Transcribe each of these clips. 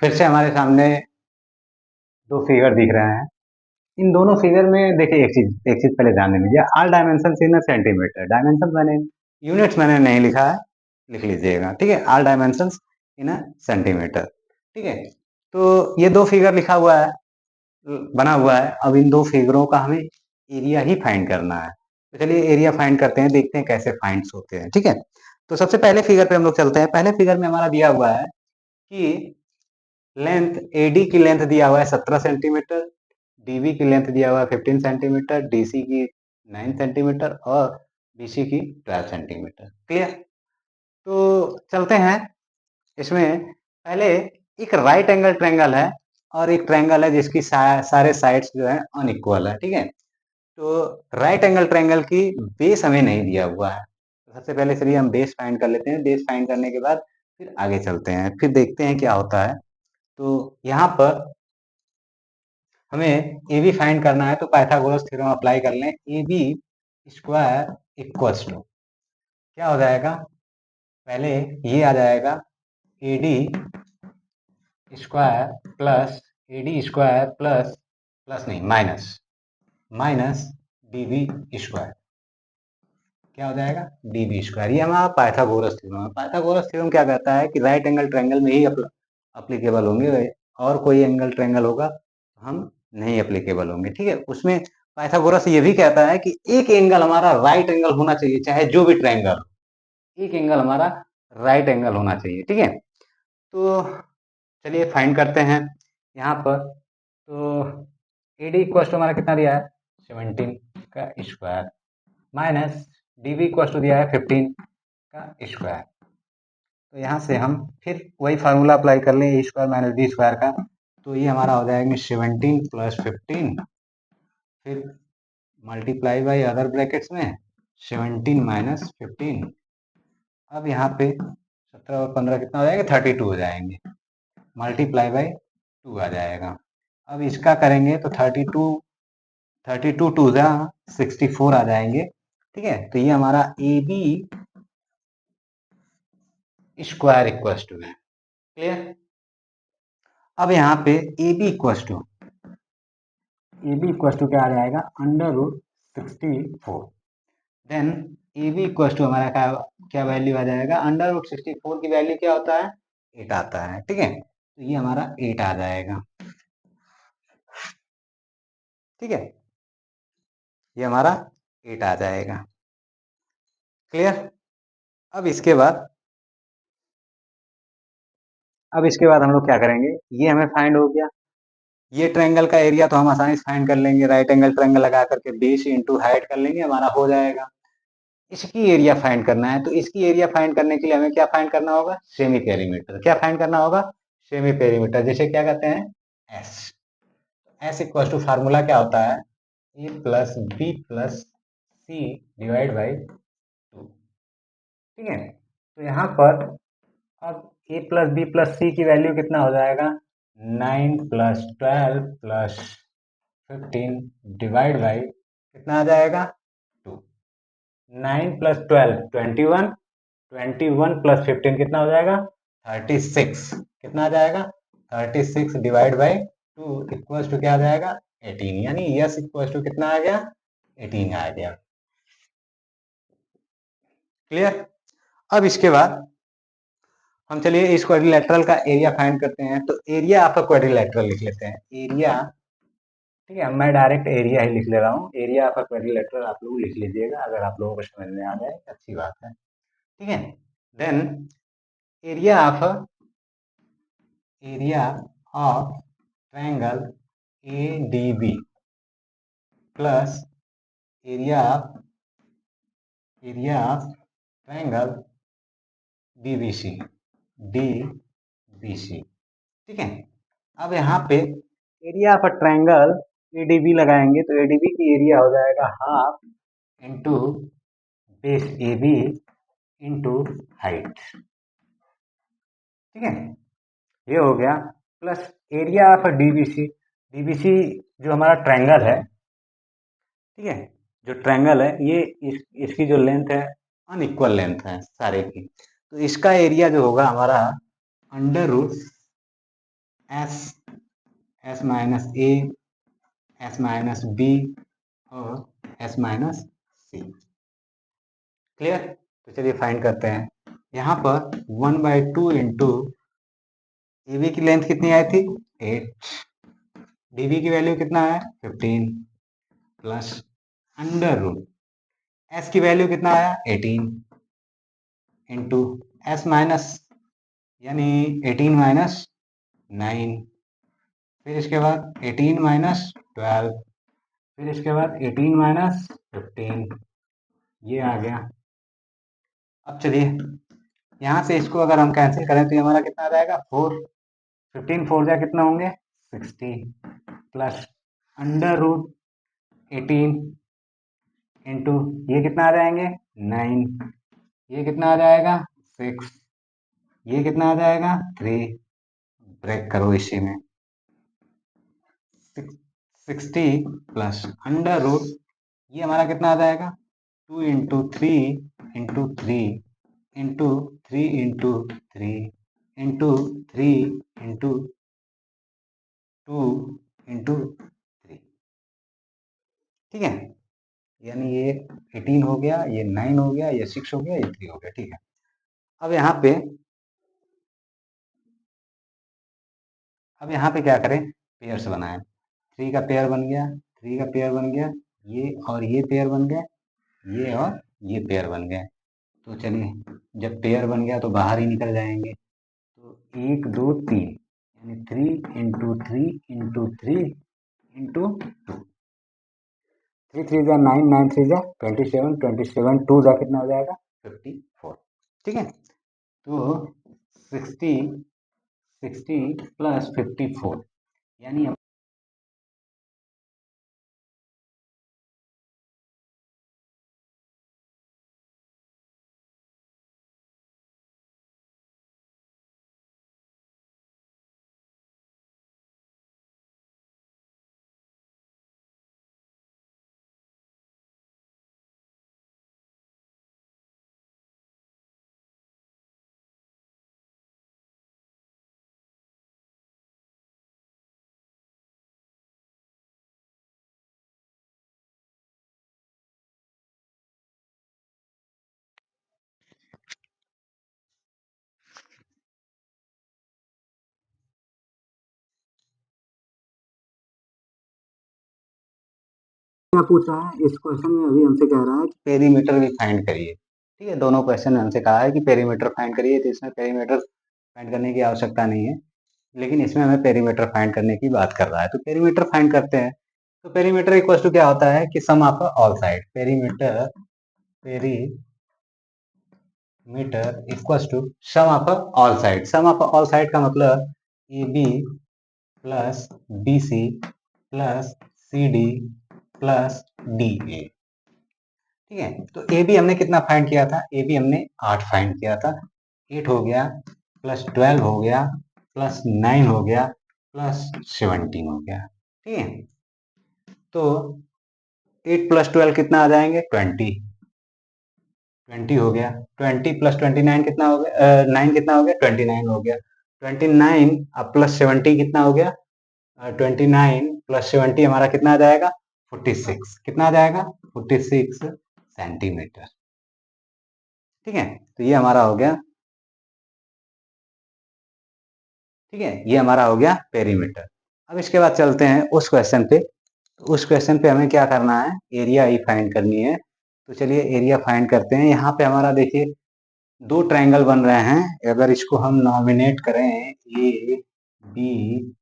फिर से हमारे सामने दो फिगर दिख रहे हैं। इन दोनों फिगर में देखिए एक चीज पहले ध्यान दे लीजिए। All dimension in a centimetre, dimension मैंने यूनिट्स मैंने नहीं लिखा है, लिख लीजिएगा, ठीक है। All dimension in a centimetre, ठीक है। तो ये दो फिगर लिखा हुआ है, बना हुआ है। अब इन दो फिगरों का हमें एरिया ही फाइंड करना है। तो चलिए एरिया फाइंड करते हैं, देखते हैं कैसे फाइंड्स होते हैं, ठीक है। तो सबसे पहले फिगर पे हम लोग चलते हैं। पहले फिगर में हमारा दिया हुआ है कि लेंथ एडी की लेंथ दिया हुआ है 17 सेंटीमीटर, डीबी की लेंथ दिया हुआ है 15 सेंटीमीटर, डीसी की 9 सेंटीमीटर और बीसी की 12 सेंटीमीटर। क्लियर? तो चलते हैं इसमें। पहले एक राइट एंगल ट्रायंगल है और एक ट्रायंगल है जिसकी सारे साइड्स जो है अनइक्वल है, ठीक है। तो राइट एंगल ट्रायंगल की बेस हमें नहीं दिया हुआ है। तो सबसे पहले चलिए हम बेस फाइंड कर लेते हैं। बेस फाइंड करने के बाद फिर आगे चलते हैं, फिर देखते हैं क्या होता है। तो यहाँ पर हमें ए बी फाइंड करना है, तो पाइथागोरस थ्योरम अप्लाई कर लें। A B square equals to क्या हो जाएगा, पहले ये आ जाएगा A D square plus A D square plus plus नहीं minus minus D B square. क्या हो जाएगा, डी बी स्क्वायर। ये हमारा पाइथागोरस थ्योरम है। पाइथागोरस थ्योरम क्या कहता है कि राइट एंगल ट्रायंगल में ही अप्लीकेबल होंगे, और कोई एंगल ट्रायंगल होगा तो हम नहीं अप्लीकेबल होंगे, ठीक है। उसमें पाइथागोरस ये भी कहता है कि एक एंगल हमारा राइट एंगल होना चाहिए, चाहे जो भी ट्रायंगल, एक एंगल हमारा राइट एंगल होना चाहिए, ठीक है। तो चलिए फाइंड करते हैं यहाँ पर। तो ए डी इक्वल टू हमारा कितना दिया है, 17 का square, minus D B equal to दिया है 15 का स्क्वायर। तो यहाँ से हम फिर वही फार्मूला अप्लाई कर लें, ए स्क्वायर माइनस बी स्क्वायर का। तो ये हमारा हो जाएगा 17 प्लस 15, फिर मल्टीप्लाई बाई अदर ब्रैकेट्स में 17 माइनस 15। अब यहाँ पे 17 और 15 कितना हो जाएगा, 32 हो जाएंगे, मल्टीप्लाई बाई 2 आ जाएगा। अब इसका करेंगे तो 32 टू जा 64 आ जाएंगे, ठीक है। तो ये हमारा A B square equal to है। क्लियर? अब यहाँ पे ए बी इक्वल टू क्या आ जाएगा, under root 64। Then A B equal to हमारा क्या वैल्यू आ जाएगा, अंडर रूट 64 की वैल्यू क्या होता है, 8 आता है, ठीक है। तो ये हमारा 8 आ जाएगा, ठीक है। ये हमारा 8 आ जाएगा। क्लियर? अब इसके बाद हम लोग क्या करेंगे, ये हमें फाइंड हो गया। ये ट्रायंगल का एरिया तो हम आसानी से फाइंड कर लेंगे, राइट एंगल ट्रायंगल लगा करके बेस इंटू हाइट कर लेंगे, हमारा हो जाएगा। इसकी एरिया फाइंड करना है, तो इसकी एरिया फाइंड करने के लिए हमें क्या फाइंड करना होगा, सेमी पेरीमीटर। क्या फाइंड करना होगा, सेमी पेरीमीटर, जैसे क्या कहते हैं, s. S equal to formula क्या होता है, a plus B plus C divide by 2, ठीक है। तो यहाँ पर अब a plus B plus c की वैल्यू कितना हो जाएगा, 9 प्लस 12 प्लस 15 डिवाइड बाई कितना आ जाएगा, 2। 9 प्लस 12 21, 21 प्लस 15 कितना हो जाएगा, 36। कितना आ जाएगा, 36 डिवाइड बाई 2 इक्वल्स टू क्या आ जाएगा, 18। यानी यस इक्वल्स टू कितना आ गया, 18 आ गया। क्लियर? अब इसके बाद हम चलिए इस क्वाड्रिलेटरल का एरिया फाइंड करते हैं। तो एरिया ऑफ अ क्वाड्रिलेटरल लिख लेते हैं, एरिया, ठीक है। मैं डायरेक्ट एरिया ही लिख ले रहा हूँ, एरिया ऑफ अ क्वाड्रिलेटरल आप लोग लिख लीजिएगा, अगर आप लोगों को समझ में आ जाए अच्छी बात है, ठीक है। Then area of triangle A D B plus area of triangle D B C, ठीक है। अब यहाँ पे एरिया ऑफ ट्रायंगल एडीबी लगाएंगे, तो एडीबी की एरिया हो जाएगा half into base A B into height, ठीक है। ये हो गया, plus area of DBC. DBC जो हमारा ट्रायंगल है, ठीक है, जो ट्रायंगल है ये इसकी जो लेंथ है अनइक्वल लेंथ है सारे की। तो इसका एरिया जो होगा हमारा under root s, s minus a, s minus b और एस माइनस सी। क्लियर? तो चलिए फाइंड करते हैं। यहाँ पर 1/2 इंटू ए बी की लेंथ कितनी आई थी 8, डी बी की वैल्यू कितना है 15 प्लस अंडर रूट एस की वैल्यू कितना आया 18 इंटू एस माइनस यानी 18 माइनस 9, फिर इसके बाद 18 माइनस 12, फिर इसके बाद 18 माइनस 15, ये आ गया। अब चलिए यहाँ से इसको अगर हम कैंसिल करें तो ये हमारा कितना आ जाएगा 4, 15 4 जा कितना होंगे 60 प्लस अंडर रूट 18 इंटू ये कितना आ जाएंगे 9, ये कितना आ जाएगा 6, ये कितना आ जाएगा 3, ब्रेक करो इसी में 60 प्लस अंडर रूट ये हमारा कितना आ जाएगा 2 into 3 into 3 into 3 into 3 into 3 into 2 into 3। ठीक है, यानी ये 18 हो गया, ये 9 हो गया, ये 6 हो गया, ये 3 हो गया। ठीक है, अब यहाँ पे क्या करें पेयर्स बनाएं। 3 का पेयर बन गया, 3 का पेयर बन गया, ये और ये पेयर बन गया, ये और ये पेयर बन गए। तो चलिए जब पेयर बन गया तो बाहर ही निकल जाएंगे। तो 1 2 3 यानी 3 इंटू 3 इंटू 3 इंटू 2, 3 3 जा 9, 9 3 जा 27, 27 2 जा कितना हो जाएगा 54। ठीक है, तो 60 60 प्लस 54 यानी क्या पूछा है इस क्वेश्चन में, अभी हमसे कह रहा है कि पेरीमीटर भी फाइंड करिए। ठीक है, दोनों क्वेश्चन में हमसे कहा है कि पेरीमीटर फाइंड करिए, तो इसमें पेरीमीटर फाइंड करने की आवश्यकता नहीं है, लेकिन इसमें हमें पेरीमीटर फाइंड करने की बात कर रहा है। तो पेरीमीटर फाइंड करते हैं। तो पेरीमीटर इक्वल टू क्या होता है कि sum of all side, perimeter equal to sum of all side. Sum of all side का मतलब A B plus B C plus C D plus D A. ठीक है, तो ए बी हमने कितना फाइंड किया था, ए बी हमने 8 फाइंड किया था। 8 हो गया प्लस 12 हो गया प्लस 9 हो गया प्लस 17 हो गया। ठीक है, तो 8 प्लस 12 कितना आ जाएंगे 20, 20 हो गया। 20 प्लस 29 कितना हो गया 9 कितना हो गया 29 हो गया। 29 अब प्लस 70 कितना हो गया 29 प्लस 70 हमारा कितना आ जाएगा 46, कितना आ जाएगा 46 सेंटीमीटर। ठीक है, तो ये हमारा हो गया। ठीक है, ये हमारा हो गया पेरीमीटर। अब इसके बाद चलते हैं उस क्वेश्चन पे। तो उस क्वेश्चन पे हमें क्या करना है, एरिया ही फाइंड करनी है। तो चलिए एरिया फाइंड करते हैं। यहाँ पे हमारा देखिए 2 ट्रायंगल बन रहे हैं। अगर इसको हम नॉमिनेट करें ए बी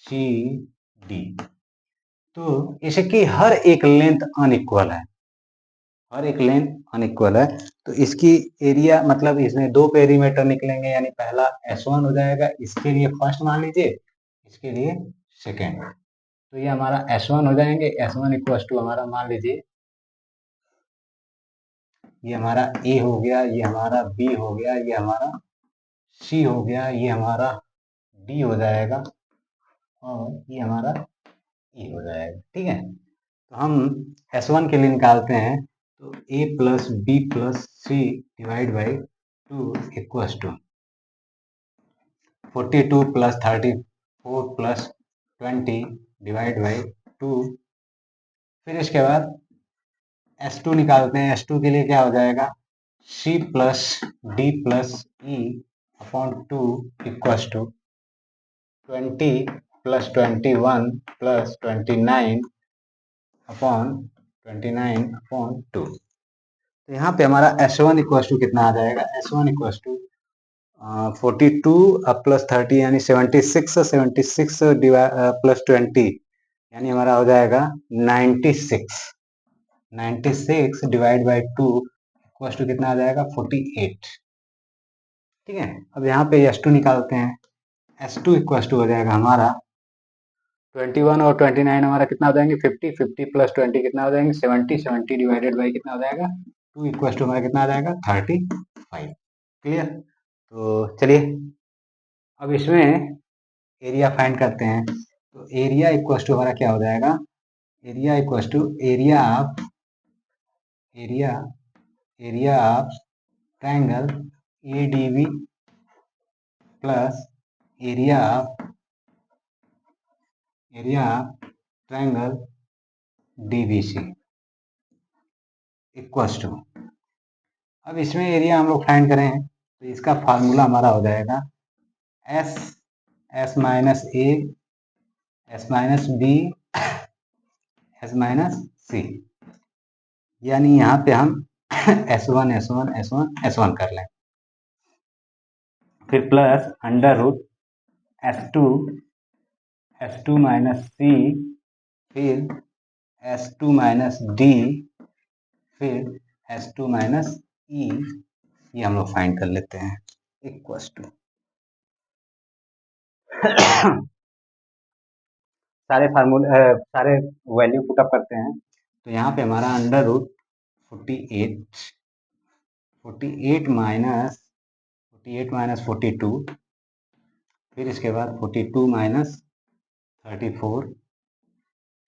सी डी, तो इसकी हर एक लेंथ अनइक्वल है, हर एक लेंथ अनइक्वल है। तो इसकी एरिया मतलब इसमें 2 पेरीमीटर निकलेंगे, यानी पहला S1 हो जाएगा, इसके लिए फर्स्ट मान लीजिए, इसके लिए सेकेंड। तो ये हमारा S1 हो जाएंगे। S1 इक्वल टू हमारा मान लीजिए ये हमारा A हो गया, ये हमारा B हो गया, ये हमारा C हो गया, ये हमारा D हो जाएगा और ये हमारा E हो जाएगा। ठीक है, तो हम S1 के लिए निकालते हैं। तो A plus B plus C divide by 2 equal to 42 plus 34 4 plus 20 divide by 2। फिर इसके बाद S2 निकालते हैं। S2 के लिए क्या हो जाएगा, C plus D plus E upon 2 equals to 20 plus 21 plus 29 upon 2। तो यहाँ पे हमारा S1 इक्वस टू कितना आ जाएगा, S1 इक्वस टू 42 प्लस 30 यानी 76, 76 प्लस 20 यानी हमारा हो जाएगा 96। 96 डिवाइड बाई 2 इक्वस टू कितना आ जाएगा, 48। ठीक है, अब यहाँ पे S2 निकालते हैं। S2 इक्वस टू हो जाएगा हमारा 21 और 29 हमारा कितना हो जाएंगे, 50। 50 प्लस 20 कितना हो जाएंगे, 70। 70 डिवाइडेड बाई कितना हो जाएगा, 2 इक्वस टू हमारा कितना आ जाएगा, 35। क्लियर। तो चलिए अब इसमें एरिया फाइंड करते हैं। तो एरिया इक्वस टू हमारा क्या हो जाएगा, area equals to area of triangle ADB plus area of triangle DBC equals to. अब इसमें एरिया हम लोग फाइंड करें तो इसका फार्मूला हमारा हो जाएगा S minus A S minus B S minus C, यानी यहाँ पे हम S1 S1 S1 S1 कर लें, फिर plus under root S2 minus C, फिर S2 माइनस D, फिर S2 माइनस E, ये हम लोग फाइंड कर लेते हैं इक्वस टू सारे फार्मूले सारे वैल्यू पुटअप करते हैं। तो यहाँ पे हमारा अंडर रूट 48 माइनस 42, फिर इसके बाद 42 माइनस 34,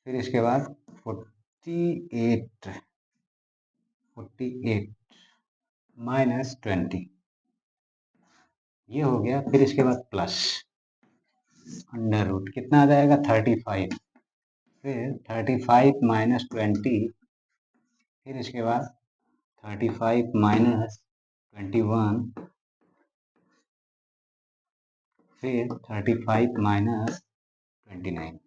फिर इसके बाद 48 माइनस 20, ये हो गया। फिर इसके बाद प्लस अंडर रूट कितना आ जाएगा, 35, फिर 35 माइनस 20, फिर इसके बाद 35 माइनस 21, फिर 35 माइनस 29।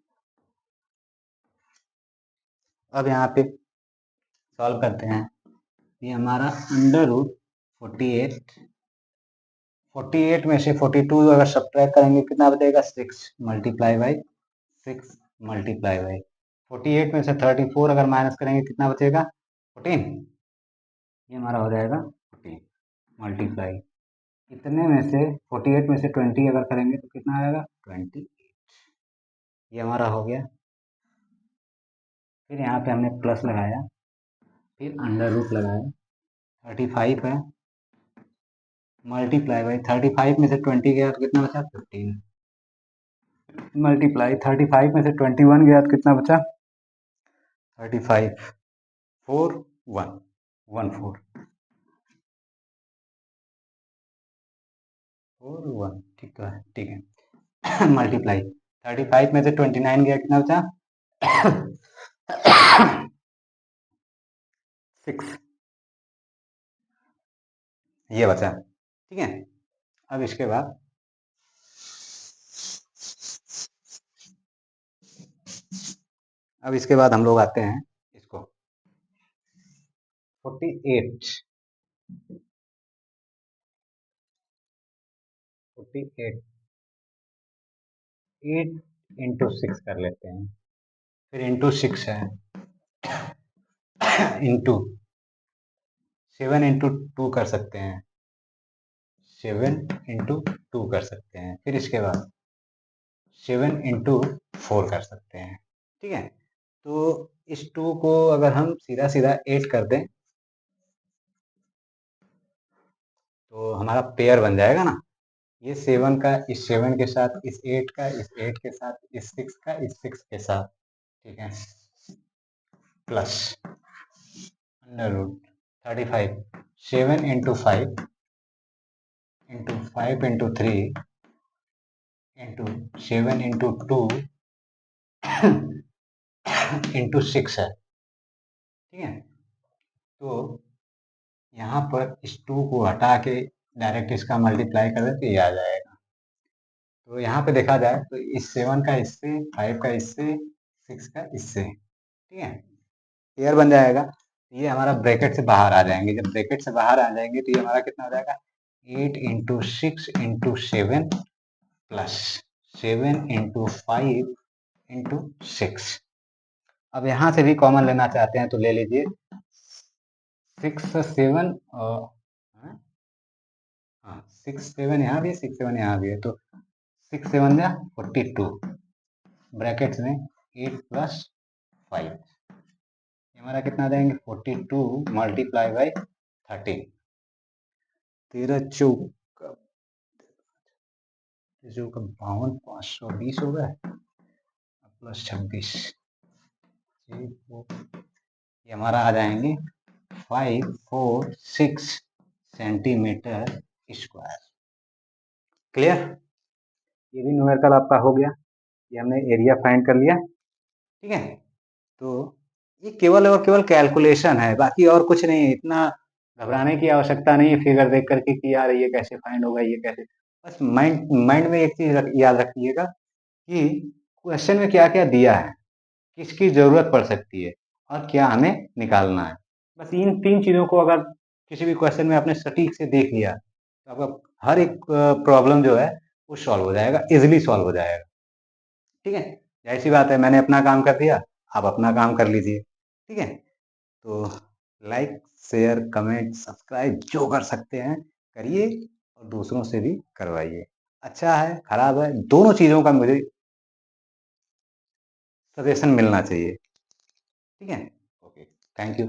अब यहाँ पे सॉल्व करते हैं। ये हमारा अंडर रूट 48 में से 42 अगर सब्ट्रैक्ट करेंगे कितना बचेगा, 6 मल्टीप्लाई बाई 6 मल्टीप्लाई बाई 48 में से 34 अगर माइनस करेंगे कितना बचेगा, 14। ये हमारा हो जाएगा 14 मल्टीप्लाई, इतने में से 48 में से 20 अगर करेंगे तो कितना आएगा, 28। ये हमारा हो गया। फिर यहाँ पे हमने प्लस लगाया, फिर अंडर रूट लगाया, 35 है मल्टीप्लाई बाई 35 में से 20 गया तो कितना बचा, 15 मल्टीप्लाई 35 में से 21 गया तो कितना बचा, 35 4 1 14 4 1, ठीक है ठीक है मल्टीप्लाई 35 में से 29 गया कितना बचा 6, ये बचा। ठीक है, अब इसके बाद हम लोग आते हैं इसको 48 8 इंटू 6 कर लेते हैं, फिर इंटू 6 है, इंटू 7 इंटू 2 कर सकते हैं, 7 इंटू 2 कर सकते हैं, फिर इसके बाद 7 इंटू 4 कर सकते हैं। ठीक है, तो इस 2 को अगर हम सीधा सीधा 8 कर दें तो हमारा पेयर बन जाएगा ना, ये 7 का इस 7 के साथ, इस 8 का इस 8 के साथ, इस 6 का इस 6 के साथ। ठीक है, plus under root 35 7 into 5 into 5 into 3 into 7 into 2 into 6 है, ठीक है। तो यहाँ पर इस 2 को हटा के डायरेक्ट इसका मल्टीप्लाई कर दें तो ये आ जाएगा। तो यहाँ पे देखा जाए तो इस 7 का इससे, 5 का इससे, 6 का इससे, ठीक है, क्लियर बन जाएगा। ये हमारा ब्रैकेट से बाहर आ जाएंगे, जब ब्रैकेट से बाहर आ जाएंगे तो ये हमारा कितना हो जाएगा, 8 into 6 into 7 plus 7 into 5 into 6। अब यहाँ से भी कॉमन लेना चाहते हैं तो ले लीजिए, 6 7 हाँ 6 7 यहाँ भी है, 6 7 यहाँ भी है, तो 6 7 या 42 ब्रैकेट्स में 8 प्लस 5, हमारा कितना देंगे 42 मल्टीप्लाई बाई 13, 13 चौका 52, 520 हो गए प्लस 26, ये हमारा आ जाएंगे 546 सेंटीमीटर स्क्वायर। क्लियर, ये भी न्यूमेरिकल आपका हो गया, ये हमने एरिया फाइंड कर लिया, ठीक है। तो ये केवल और केवल कैलकुलेशन है, बाकी और कुछ नहीं है, इतना घबराने की आवश्यकता नहीं है फिगर देख करके कि यार ये कैसे फाइंड होगा, ये कैसे, बस माइंड माइंड में एक चीज याद रखिएगा कि क्वेश्चन में क्या क्या दिया है, किसकी जरूरत पड़ सकती है और क्या हमें निकालना है। बस इन 3 चीजों को अगर किसी भी क्वेश्चन में आपने सटीक से देख लिया तो आपका हर एक प्रॉब्लम जो है वो सॉल्व हो जाएगा, इजिली सॉल्व हो जाएगा, ठीक है। जाहिर सी बात है, मैंने अपना काम कर दिया, आप अपना काम कर लीजिए, ठीक है। तो लाइक शेयर कमेंट सब्सक्राइब जो कर सकते हैं करिए और दूसरों से भी करवाइए। अच्छा है खराब है दोनों चीज़ों का मुझे सजेशन मिलना चाहिए, ठीक है। Okay, thank you.